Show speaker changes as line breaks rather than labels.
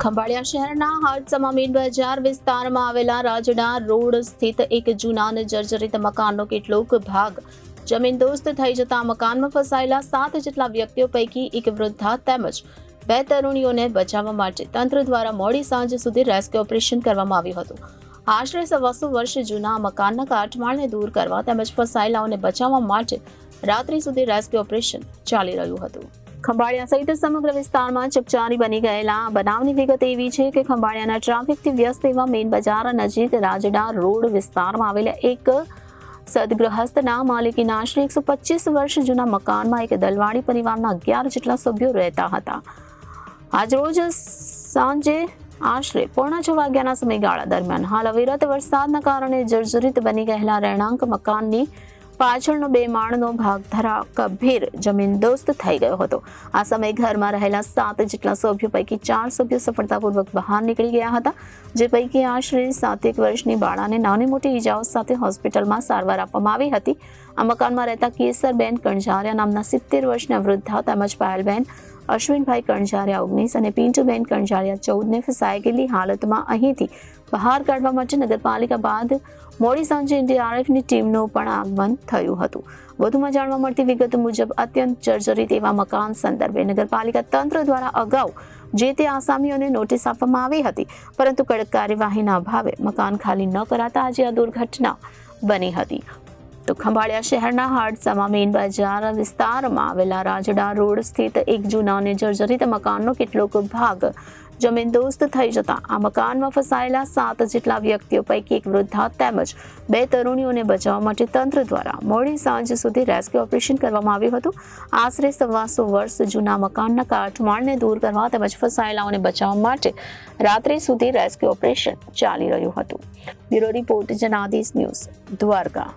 ખંભાળિયા શહેરના હાડસમા મીન બજાર વિસ્તારમાં આવેલા રાજડા રોડ સ્થિત એક જૂના અને જર્જરિત મકાનનો કેટલોક ભાગ જમીનદોસ્ત થઈ જતા મકાનમાં ફસાયેલા 7 જેટલા વ્યક્તિઓ પૈકી એક વૃદ્ધા તેમજ 2 તરુણીઓને બચાવવા માટે તંત્ર દ્વારા મોડી સાંજ સુધી રેસ્ક્યુ ઓપરેશન કરવામાં આવ્યું હતું. આશરે 125 વર્ષ જૂના મકાનના કાટમાળને દૂર કરવા તેમજ ફસાયેલાઓને બચાવવા માટે રાત્રિ સુધી રેસ્ક્યુ ઓપરેશન ચાલી રહ્યું હતું. ખંભાળિયા સહિત સમગ્ર વિસ્તારમાં ચકચારી બની ગયેલા બનાવની વિગત એવી છે કે ખંભાળિયાના ટ્રાફિકથી વ્યસ્ત એવા મેઇન બજાર નજીક રાજડા રોડ વિસ્તારમાં આવેલા એક સદગૃહસ્થના માલિકીના આશરે 125 વર્ષ જૂના મકાનમાં એક દલવાડી પરિવારના 11 જેટલા સભ્યો રહેતા હતા. આજરોજ સાંજે આશરે 5:45 વાગ્યાના સમયગાળા દરમિયાન હાલ અવિરત વરસાદના કારણે જર્જરિત બની ગયેલા રહેણાંક મકાનની પાછળનો 2 માળનો ભાગ ધરાકભેર જમીનદોસ્ત થઈ ગયો હતો. આ સમયે ઘરમાં રહેલા 7 જેટલા સભ્યો પૈકી 4 સભ્યો સફળતાપૂર્વક બહાર નીકળી ગયા હતા, જે પૈકી આશરે 7 વર્ષની બાળાને નાની મોટી ઈજાઓ સાથે હોસ્પિટલમાં સારવાર આપવામાં આવી હતી. આ મકાનમાં રહેતા કેસરબેન કણઝારિયા નામના 70 વર્ષના વૃદ્ધા તેમજ પાયલબેન અશ્વિનભાઈ કણઝારિયા 19 અને પિન્ટુબેન કણઝારિયા 14 ને ફસાઈ ગયેલી હાલતમાં અહીંથી બહાર કાઢવા માટે નગરપાલિકા બાદ મોડી સાંજે એનડીઆરએફની ટીમનું પણ આગમન થયું હતું. વધુમાં જાણવા મળતી વિગત મુજબ અત્યંત જર્જરિત એવા મકાન સંદર્ભે નગરપાલિકા તંત્ર દ્વારા અગાઉ જે તે આસામીઓને નોટિસ આપવામાં આવી હતી, પરંતુ કડક કાર્યવાહીના અભાવે મકાન ખાલી ન કરાતા આજે આ દુર્ઘટના બની હતી. તો ખંભાળિયા શહેરના હાડસમા મેઇન બજાર વિસ્તારમાં આવેલા રાજડા રોડ સ્થિત એક જૂના અને જર્જરિત મકાનનો કેટલોક ભાગ જમીનદોસ્ત થઈ જતા આ મકાનમાં ફસાયેલા 7 જેટલા વ્યક્તિઓ પૈકી એક વૃદ્ધા તેમજ 2 તરુણીઓને બચાવવા માટે તંત્ર દ્વારા મોડી સાંજ સુધી રેસ્ક્યુ ઓપરેશન કરવામાં આવ્યું હતું. આશરે 125 વર્ષ જૂના મકાનના કાટમાળને દૂર કરવા તેમજ ફસાયેલાઓને બચાવવા માટે રાત્રિ સુધી રેસ્ક્યુ ઓપરેશન ચાલી રહ્યું હતું. Bureau report Janadesh news, Dwarka.